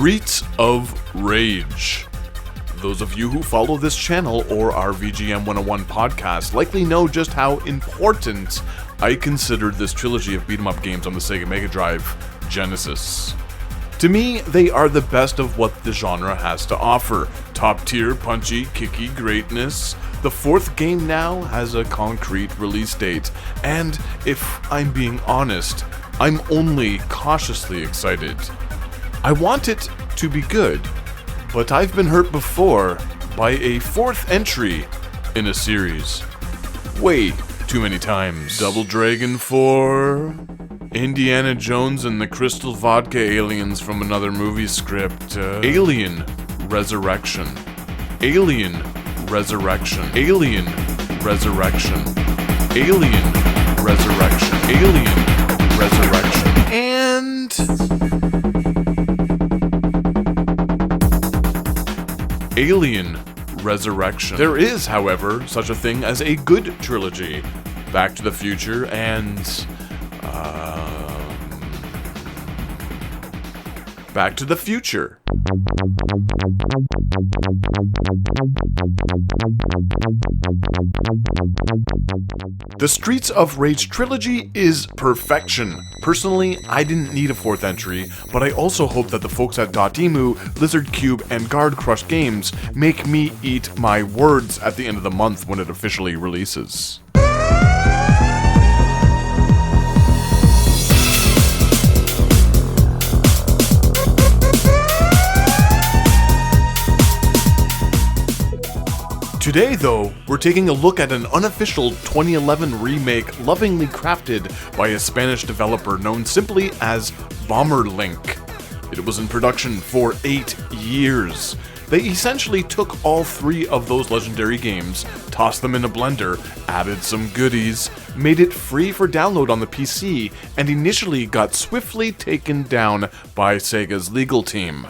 Streets of Rage. Those of you who follow this channel or our VGM 101 podcast likely know just how important I consider this trilogy of beat-em-up games on the Sega Mega Drive Genesis. To me, they are the best of what the genre has to offer. Top-tier, punchy, kicky greatness. The fourth game now has a concrete release date, and if I'm being honest, I'm only cautiously excited. I want it to be good, but I've been hurt before by a fourth entry in a series. Way too many times. Double Dragon 4, Indiana Jones and the Crystal Vodka Aliens from another movie script, Alien Resurrection, Alien Resurrection, Alien Resurrection, Alien Resurrection, Alien Resurrection, and Alien Resurrection. There is, however, such a thing as a good trilogy. Back to the Future and Back to the Future. The Streets of Rage trilogy is perfection. Personally, I didn't need a fourth entry, but I also hope that the folks at Dotemu, Lizard Cube, and Guard Crush Games make me eat my words at the end of the month when it officially releases. Today, though, we're taking a look at an unofficial 2011 remake lovingly crafted by a Spanish developer known simply as Bomberlink. It was in production for 8 years. They essentially took all 3 of those legendary games, tossed them in a blender, added some goodies, made it free for download on the PC, and initially got swiftly taken down by Sega's legal team.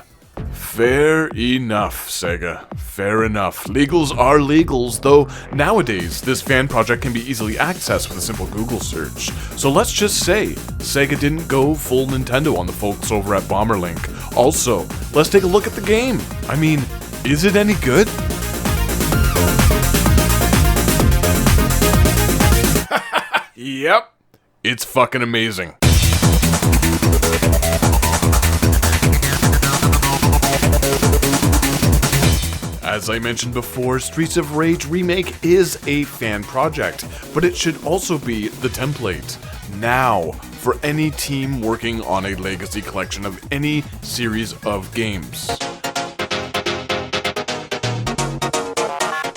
Fair enough, Sega. Fair enough. Legals are legals, though nowadays this fan project can be easily accessed with a simple Google search. So let's just say, Sega didn't go full Nintendo on the folks over at Bomberlink. Also, let's take a look at the game. I mean, is it any good? Yep, it's fucking amazing. As I mentioned before, Streets of Rage Remake is a fan project, but it should also be the template now for any team working on a legacy collection of any series of games.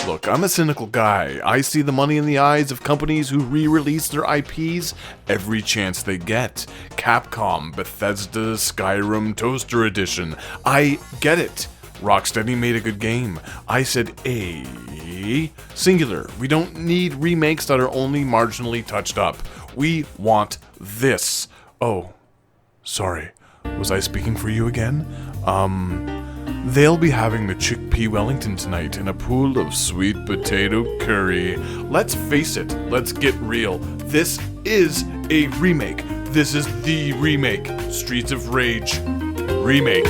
Look, I'm a cynical guy. I see the money in the eyes of companies who re-release their IPs every chance they get. Capcom, Bethesda, Skyrim, Toaster Edition. I get it. Rocksteady made a good game. I said singular. We don't need remakes that are only marginally touched up. We want this. Oh, sorry. Was I speaking for you again? They'll be having the chickpea Wellington tonight in a pool of sweet potato curry. Let's face it, let's get real. This is a remake. This is the remake. Streets of Rage Remake.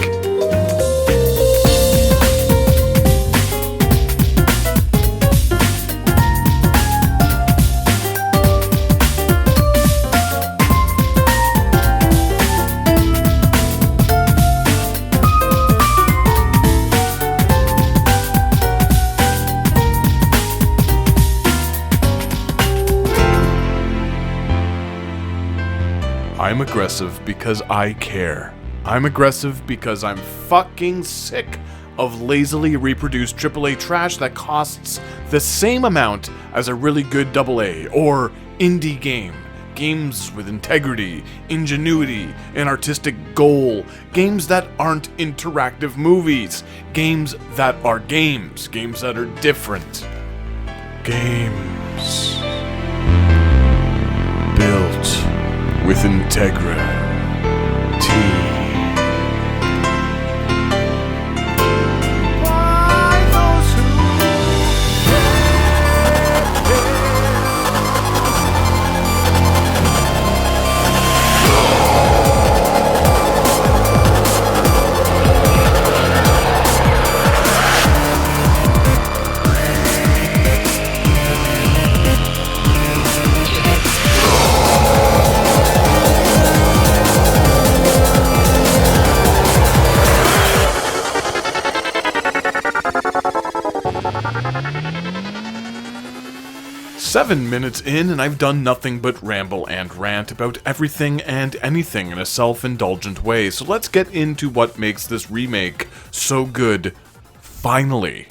I'm aggressive because I care. I'm aggressive because I'm fucking sick of lazily reproduced AAA trash that costs the same amount as a really good AA or indie game. Games with integrity, ingenuity, and artistic goal. Games that aren't interactive movies. Games that are games. Games that are different. Games built with integrity. 7 minutes in and I've done nothing but ramble and rant about everything and anything in a self-indulgent way, so let's get into what makes this remake so good, finally.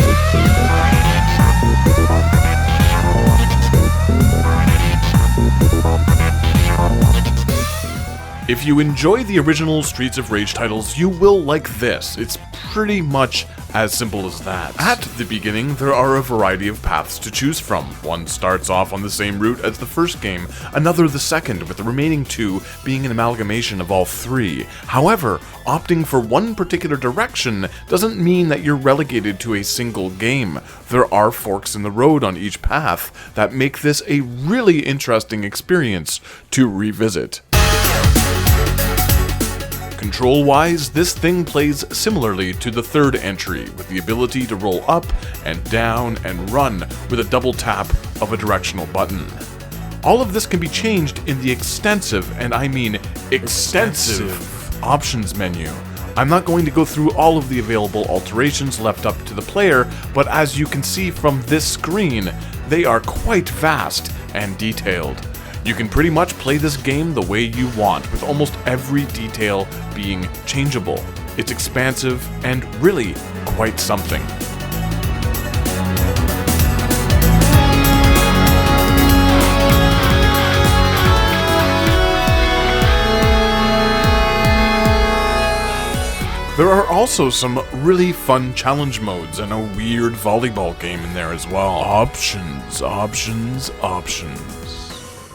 If you enjoy the original Streets of Rage titles, you will like this. It's pretty much as simple as that. At the beginning, there are a variety of paths to choose from. One starts off on the same route as the first game, another the second, with the remaining two being an amalgamation of all three. However, opting for one particular direction doesn't mean that you're relegated to a single game. There are forks in the road on each path that make this a really interesting experience to revisit. Control-wise, this thing plays similarly to the third entry, with the ability to roll up and down and run with a double tap of a directional button. All of this can be changed in the extensive, and I mean extensive, options menu. I'm not going to go through all of the available alterations left up to the player, but as you can see from this screen, they are quite vast and detailed. You can pretty much play this game the way you want, with almost every detail being changeable. It's expansive and really quite something. There are also some really fun challenge modes and a weird volleyball game in there as well. Options.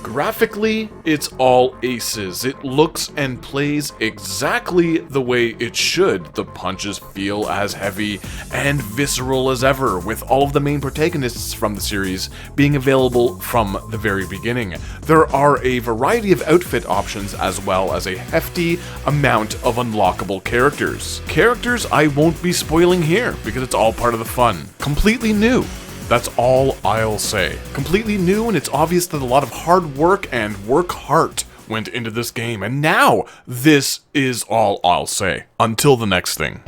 Graphically, it's all aces. It looks and plays exactly the way it should. The punches feel as heavy and visceral as ever, with all of the main protagonists from the series being available from the very beginning. There are a variety of outfit options as well as a hefty amount of unlockable characters. Characters I won't be spoiling here because it's all part of the fun. Completely new. That's all I'll say. Completely new, and it's obvious that a lot of hard work and work heart went into this game, and now this is all I'll say. Until the next thing.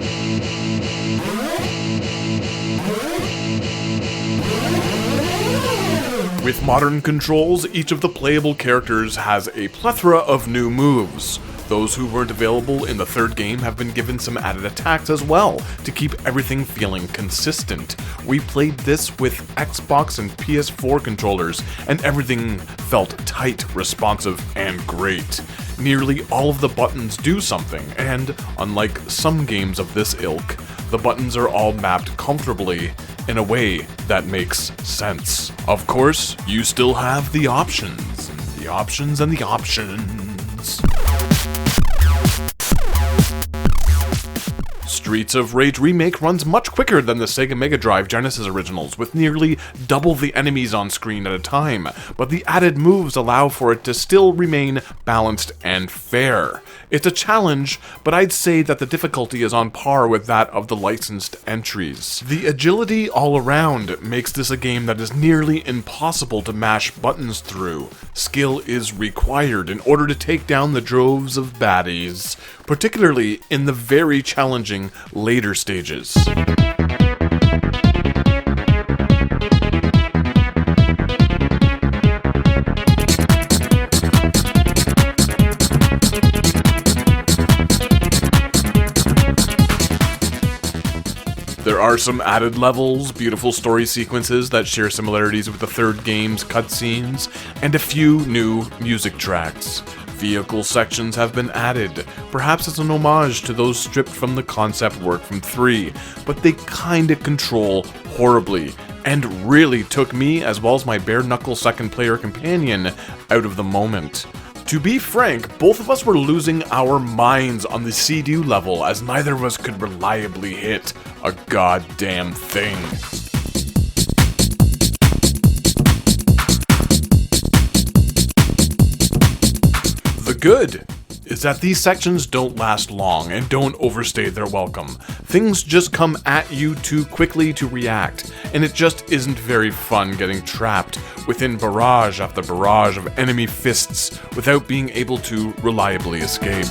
With modern controls, each of the playable characters has a plethora of new moves. Those who weren't available in the third game have been given some added attacks as well, to keep everything feeling consistent. We played this with Xbox and PS4 controllers, and everything felt tight, responsive, and great. Nearly all of the buttons do something, and unlike some games of this ilk, the buttons are all mapped comfortably in a way that makes sense. Of course, you still have the options, the options, and the options. Streets of Rage Remake runs much quicker than the Sega Mega Drive Genesis originals, with nearly double the enemies on screen at a time, but the added moves allow for it to still remain balanced and fair. It's a challenge, but I'd say that the difficulty is on par with that of the licensed entries. The agility all around makes this a game that is nearly impossible to mash buttons through. Skill is required in order to take down the droves of baddies, particularly in the very challenging later stages. There are some added levels, beautiful story sequences that share similarities with the third game's cutscenes, and a few new music tracks. Vehicle sections have been added, perhaps as an homage to those stripped from the concept work from 3, but they kinda control horribly, and really took me, as well as my bare-knuckle second-player companion, out of the moment. To be frank, both of us were losing our minds on the CD level, as neither of us could reliably hit a goddamn thing. The good is that these sections don't last long and don't overstay their welcome. Things just come at you too quickly to react, and it just isn't very fun getting trapped within barrage after barrage of enemy fists without being able to reliably escape.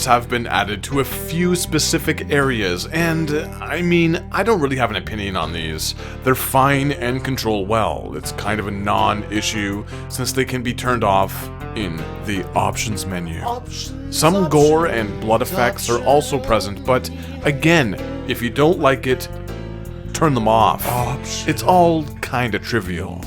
mods have been added to a few specific areas, and I don't really have an opinion on these. They're fine and control well. It's kind of a non-issue since they can be turned off in the options menu. Some gore and blood effects are also present, but again, if you don't like it, turn them off. It's all kinda trivial.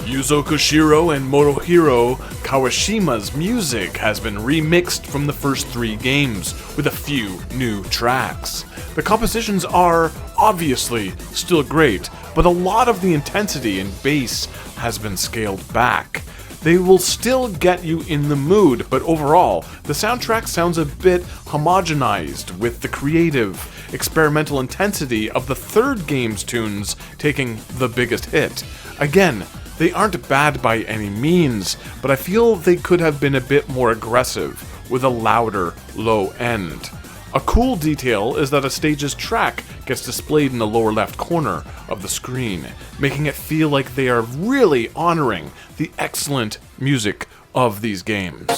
Yuzo Koshiro and Motohiro Kawashima's music has been remixed from the first 3 games, with a few new tracks. The compositions are, obviously, still great, but a lot of the intensity and bass has been scaled back. They will still get you in the mood, but overall, the soundtrack sounds a bit homogenized, with the creative, experimental intensity of the third game's tunes taking the biggest hit. Again, they aren't bad by any means, but I feel they could have been a bit more aggressive, with a louder, low end. A cool detail is that a stage's track gets displayed in the lower left corner of the screen, making it feel like they are really honoring the excellent music of these games.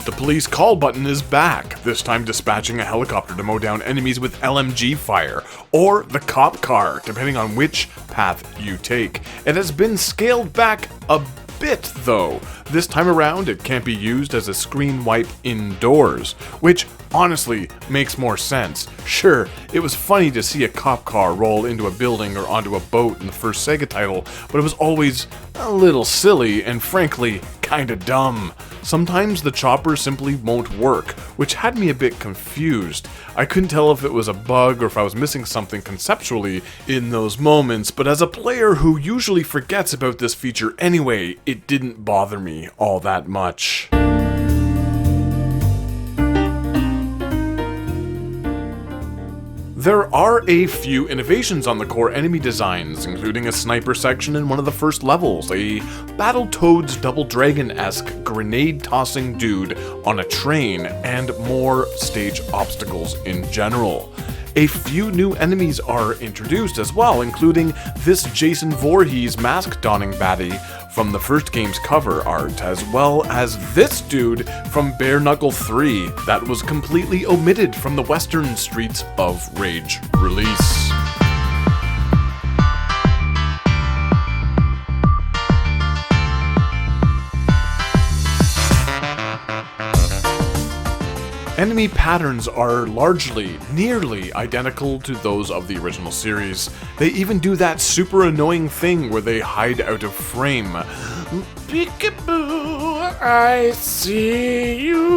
The police call button is back, this time dispatching a helicopter to mow down enemies with LMG fire, or the cop car, depending on which path you take. It has been scaled back a bit, though. This time around, it can't be used as a screen wipe indoors, which honestly makes more sense. Sure, it was funny to see a cop car roll into a building or onto a boat in the first Sega title, but it was always a little silly and frankly kinda dumb. Sometimes the chopper simply won't work, which had me a bit confused. I couldn't tell if it was a bug or if I was missing something conceptually in those moments, but as a player who usually forgets about this feature anyway, it didn't bother me all that much. There are a few innovations on the core enemy designs, including a sniper section in one of the first levels, a Battletoads Double Dragon-esque grenade-tossing dude on a train, and more stage obstacles in general. A few new enemies are introduced as well, including this Jason Voorhees mask-donning baddie from the first game's cover art, as well as this dude from Bare Knuckle 3 that was completely omitted from the Western Streets of Rage release. Enemy patterns are largely, nearly identical to those of the original series. They even do that super annoying thing where they hide out of frame. Peekaboo, I see you.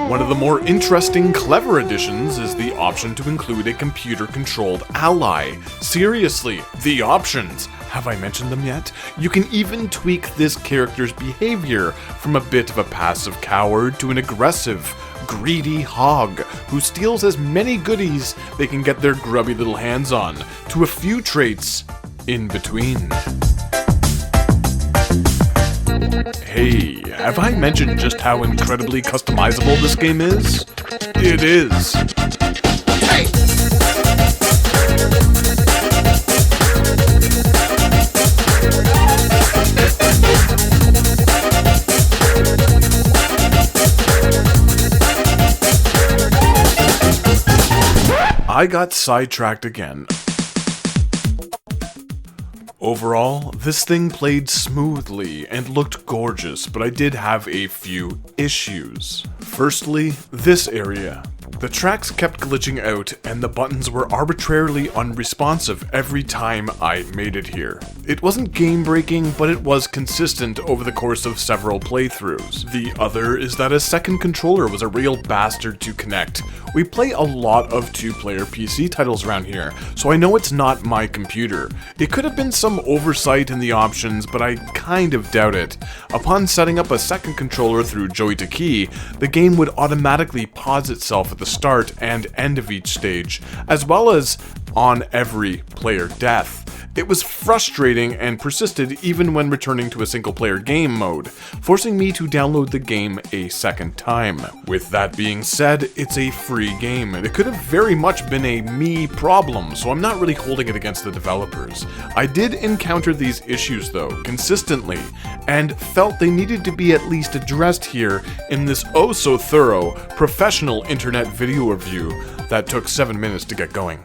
One of the more interesting, clever additions is the option to include a computer-controlled ally. Seriously, the options! Have I mentioned them yet? You can even tweak this character's behavior from a bit of a passive coward to an aggressive, greedy hog who steals as many goodies they can get their grubby little hands on, to a few traits in between. Hey, have I mentioned just how incredibly customizable this game is? It is. Hey! I got sidetracked again. Overall, this thing played smoothly and looked gorgeous, but I did have a few issues. Firstly, this area. The tracks kept glitching out and the buttons were arbitrarily unresponsive every time I made it here. It wasn't game breaking, but it was consistent over the course of several playthroughs. The other is that a second controller was a real bastard to connect. We play a lot of two-player PC titles around here, so I know it's not my computer. It could have been some oversight in the options, but I kind of doubt it. Upon setting up a second controller through Joy to Key, the game would automatically pause itself at the start and end of each stage, as well as on every player death. It was frustrating and persisted even when returning to a single-player game mode, forcing me to download the game a second time. With that being said, it's a free game, and it could have very much been a me problem, so I'm not really holding it against the developers. I did encounter these issues though, consistently, and felt they needed to be at least addressed here in this oh-so-thorough, professional internet video review that took 7 minutes to get going.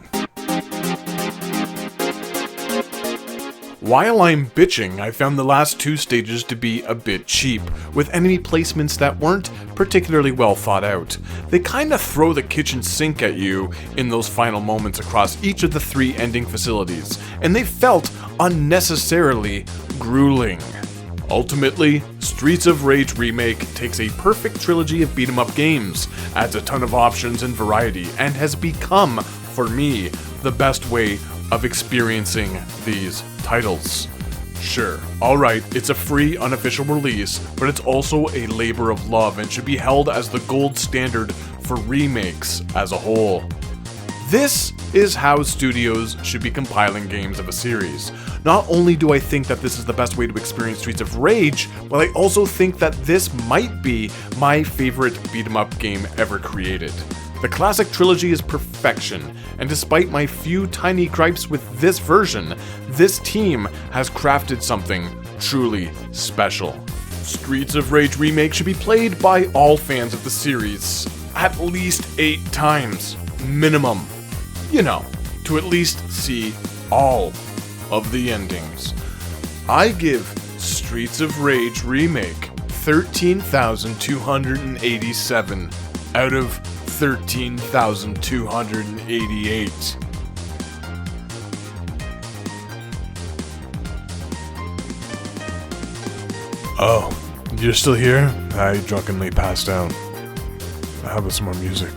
While I'm bitching, I found the last two stages to be a bit cheap, with enemy placements that weren't particularly well thought out. They kinda throw the kitchen sink at you in those final moments across each of the 3 ending facilities, and they felt unnecessarily grueling. Ultimately, Streets of Rage Remake takes a perfect trilogy of beat-em-up games, adds a ton of options and variety, and has become, for me, the best way of experiencing these titles. Sure, alright, it's a free, unofficial release, but it's also a labor of love and should be held as the gold standard for remakes as a whole. This is how studios should be compiling games of a series. Not only do I think that this is the best way to experience Streets of Rage, but I also think that this might be my favorite beat-em-up game ever created. The classic trilogy is perfection, and despite my few tiny gripes with this version, this team has crafted something truly special. Streets of Rage Remake should be played by all fans of the series at least 8 times, minimum. You know, to at least see all of the endings. I give Streets of Rage Remake 13,287 out of 13,288. Oh, you're still here? I drunkenly passed out. How about some more music?